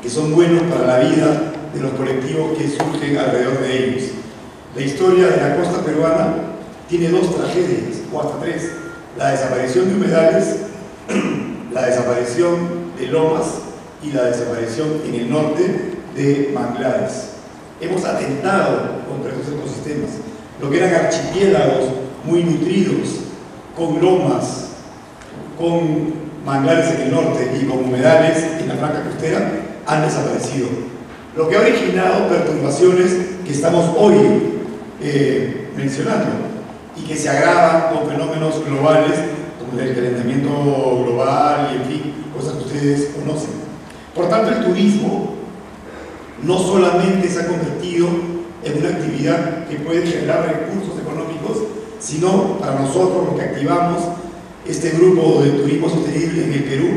que son buenos para la vida de los colectivos que surgen alrededor de ellos. La historia de la costa peruana tiene dos tragedias, o hasta tres: la desaparición de humedales, la desaparición de lomas y la desaparición en el norte de manglares. Hemos atentado contra estos ecosistemas. Lo que eran archipiélagos muy nutridos, con lomas, con manglares en el norte y con humedales en la franja costera, han desaparecido. Lo que ha originado perturbaciones que estamos hoy mencionando y que se agravan con fenómenos globales como el calentamiento global y, en fin, cosas que ustedes conocen. Por tanto, el turismo no solamente se ha convertido en una actividad que puede generar recursos económicos, sino para nosotros, los que activamos este grupo de turismo sostenible en el Perú,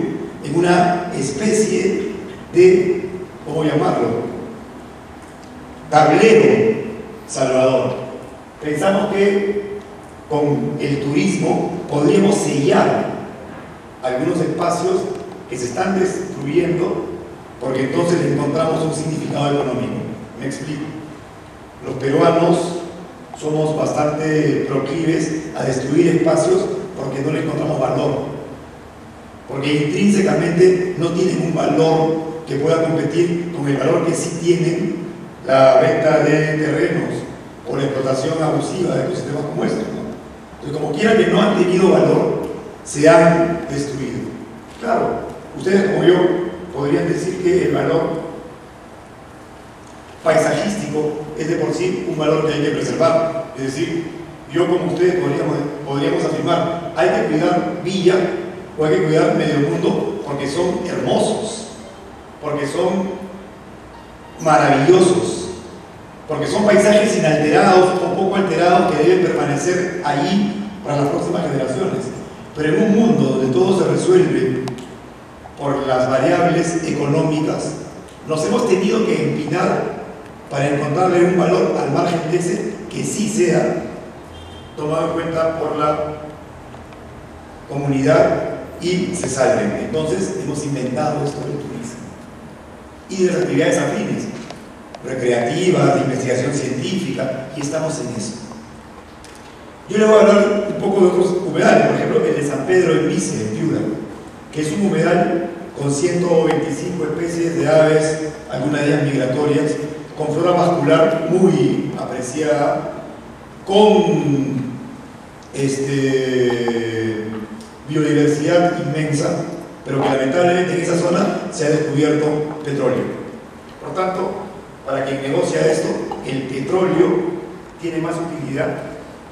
en una especie de, ¿cómo llamarlo?, tablero salvador. Pensamos que con el turismo podríamos sellar algunos espacios que se están destruyendo, porque entonces le encontramos un significado económico. Me explico. Los peruanos somos bastante proclives a destruir espacios porque no le encontramos valor, porque intrínsecamente no tienen un valor que pueda competir con el valor que sí tienen la venta de terrenos o la explotación abusiva de ecosistemas como estos, ¿no? Entonces, como quiera que no han tenido valor, se han destruido. Claro, ustedes como yo podrían decir que el valor paisajístico es de por sí un valor que hay que preservar. Es decir, yo como ustedes podríamos afirmar, hay que cuidar Villa o hay que cuidar Medio Mundo porque son hermosos, porque son maravillosos, porque son paisajes inalterados o poco alterados que deben permanecer allí para las próximas generaciones. Pero en un mundo donde todo se resuelve por las variables económicas, nos hemos tenido que empinar para encontrarle un valor al margen de ese que sí sea tomado en cuenta por la comunidad y se salven. Entonces hemos inventado esto del turismo y de las actividades afines, recreativas, de investigación científica, y estamos en eso. Yo le voy a hablar un poco de otros humedales, por ejemplo el de San Pedro en Vice, en Piura, que es un humedal con 125 especies de aves, algunas de ellas migratorias, con flora vascular muy apreciada, con biodiversidad inmensa, pero que lamentablemente en esa zona se ha descubierto petróleo. Por tanto, para quien negocia esto, el petróleo tiene más utilidad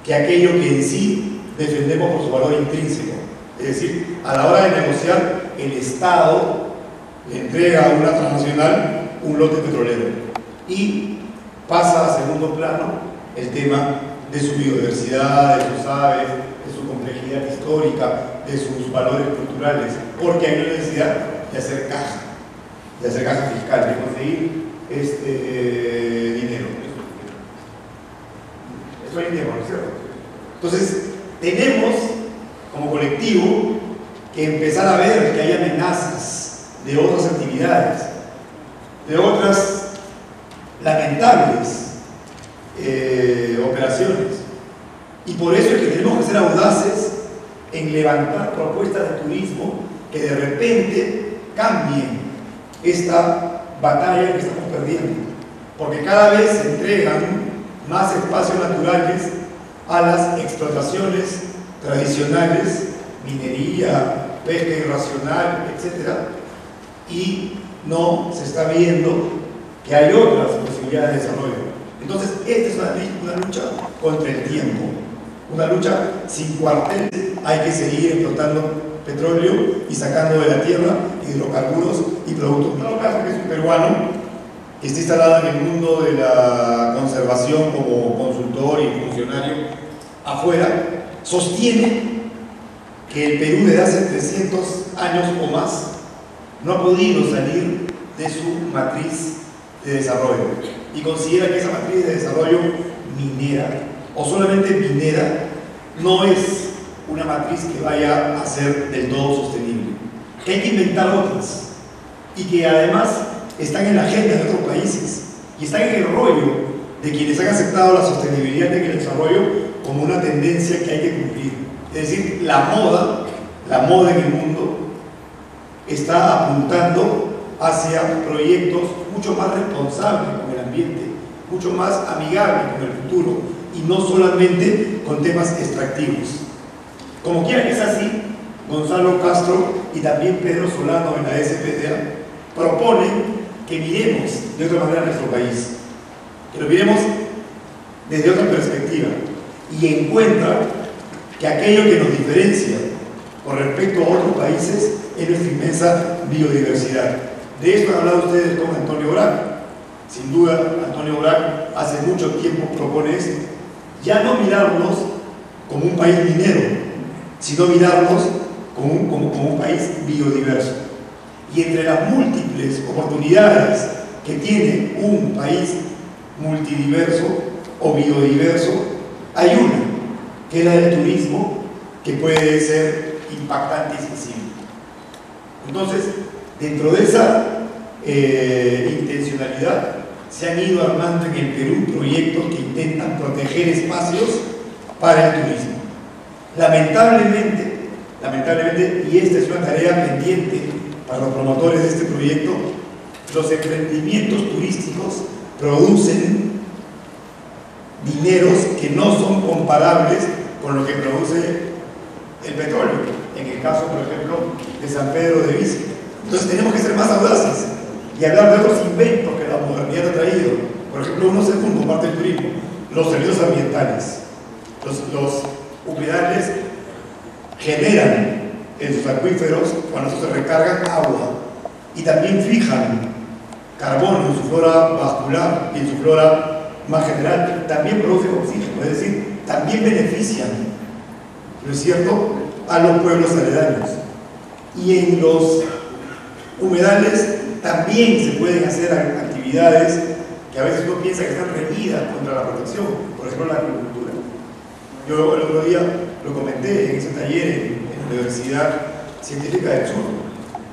que aquello que en sí defendemos por su valor intrínseco. Es decir, a la hora de negociar, el Estado le entrega a una transnacional un lote petrolero y pasa a segundo plano el tema de su biodiversidad, de sus aves, de su complejidad histórica, de sus valores culturales, porque hay una necesidad de hacer caja fiscal, de conseguir dinero. Eso hay dinero, ¿no es cierto? Entonces, tenemos como colectivo que empezar a ver que hay amenazas de otras actividades, de otras lamentables operaciones, y por eso es que tenemos que ser audaces en levantar propuestas de turismo que de repente cambien esta batalla que estamos perdiendo, porque cada vez se entregan más espacios naturales a las explotaciones tradicionales, minería, pesca irracional, etc., y no se está viendo que hay otras posibilidades de desarrollo. Entonces, esta es una lucha contra el tiempo, una lucha sin cuartel. Hay que seguir explotando petróleo y sacando de la tierra hidrocarburos y productos. En todo caso, que es un peruano que está instalado en el mundo de la conservación como consultor y funcionario afuera, sostiene que el Perú desde hace 300 años o más no ha podido salir de su matriz de desarrollo y considera que esa matriz de desarrollo minera o solamente minera no es una matriz que vaya a ser del todo sostenible, que hay que inventar otras y que además están en la agenda de otros países y están en el rollo de quienes han aceptado la sostenibilidad en el desarrollo como una tendencia que hay que cumplir. Es decir, la moda en el mundo está apuntando hacia proyectos mucho más responsables con el ambiente, mucho más amigables con el futuro y no solamente con temas extractivos. Como quiera que sea así, Gonzalo Castro y también Pedro Solano en la SPDA proponen que miremos de otra manera nuestro país, que lo miremos desde otra perspectiva y encuentra que aquello que nos diferencia con respecto a otros países es nuestra inmensa biodiversidad. De esto han hablado ustedes con Antonio Brac. Sin duda, Antonio Brac hace mucho tiempo propone esto. Ya no mirarnos como un país minero, sino mirarnos como un país biodiverso. Y entre las múltiples oportunidades que tiene un país multidiverso o biodiverso, hay una, que es la del turismo, que puede ser impactante y sensible. Entonces, dentro de esa intencionalidad, se han ido armando en el Perú proyectos que intentan proteger espacios para el turismo. Lamentablemente, y esta es una tarea pendiente para los promotores de este proyecto, los emprendimientos turísticos producen dineros que no son comparables con lo que produce el petróleo, en el caso, por ejemplo, de San Pedro de Vizca. Entonces tenemos que ser más audaces y hablar de otros inventos que la modernidad ha traído. Por ejemplo, uno segundo, parte del turismo, los servicios ambientales. Los humedales generan en sus acuíferos, cuando se recargan, agua y también fijan carbono en su flora vascular y en su flora más general. También producen oxígeno, es decir, también benefician, ¿no es cierto?, a los pueblos aledaños. Y en los humedales también se pueden hacer actividades que a veces uno piensa que están reñidas contra la protección, por ejemplo la agricultura. Yo el otro día lo comenté en ese taller en la Universidad Científica del Sur.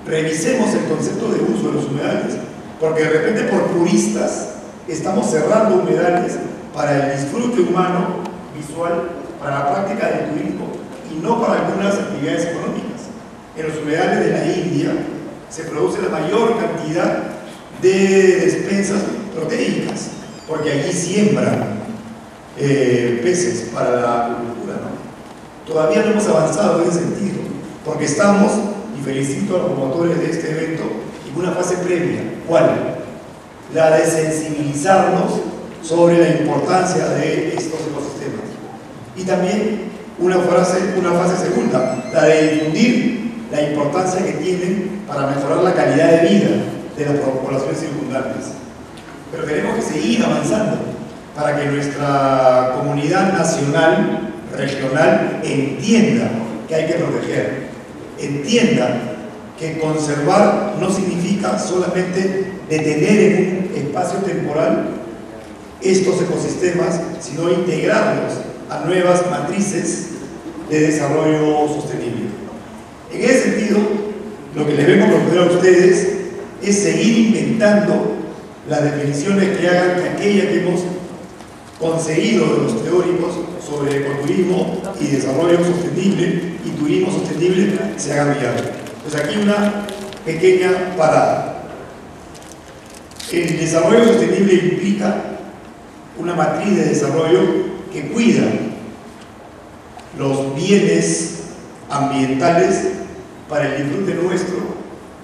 Revisemos el concepto de uso de los humedales, porque de repente por puristas estamos cerrando humedales para el disfrute humano visual, para la práctica del turismo y no para algunas actividades económicas. En los humedales de la India se produce la mayor cantidad de despensas proteicas, porque allí siembran peces para la agricultura, ¿no? Todavía no hemos avanzado en ese sentido, porque estamos, y felicito a los promotores de este evento, en una fase previa. ¿Cuál? La de sensibilizarnos sobre la importancia de estos ecosistemas. Y también una fase segunda, la de difundir la importancia que tienen para mejorar la calidad de vida de las poblaciones circundantes. Pero tenemos que seguir avanzando para que nuestra comunidad nacional, regional, entienda que hay que proteger, entienda que conservar no significa solamente detener en un espacio temporal estos ecosistemas, sino integrarlos a nuevas matrices de desarrollo sostenible. En ese sentido, lo que les vengo a proponer a ustedes es seguir inventando las definiciones que hagan que aquella que hemos conseguido de los teóricos sobre ecoturismo y desarrollo sostenible y turismo sostenible se hagan viables. Pues aquí una pequeña parada. El desarrollo sostenible implica una matriz de desarrollo que cuida los bienes ambientales para el disfrute nuestro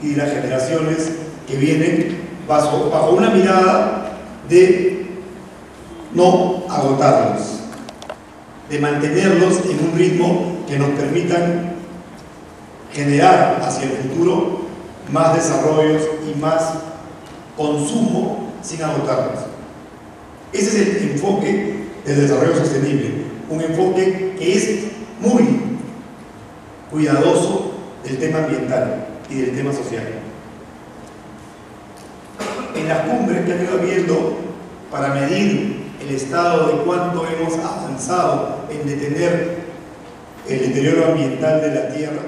y de las generaciones que vienen bajo una mirada de no agotarlos, de mantenerlos en un ritmo que nos permitan generar hacia el futuro más desarrollos y más consumo sin agotarlos. Ese es el enfoque del desarrollo sostenible, un enfoque que es muy cuidadoso del tema ambiental y del tema social. En las cumbres que han ido habiendo para medir el estado de cuánto hemos avanzado en detener el deterioro ambiental de la tierra,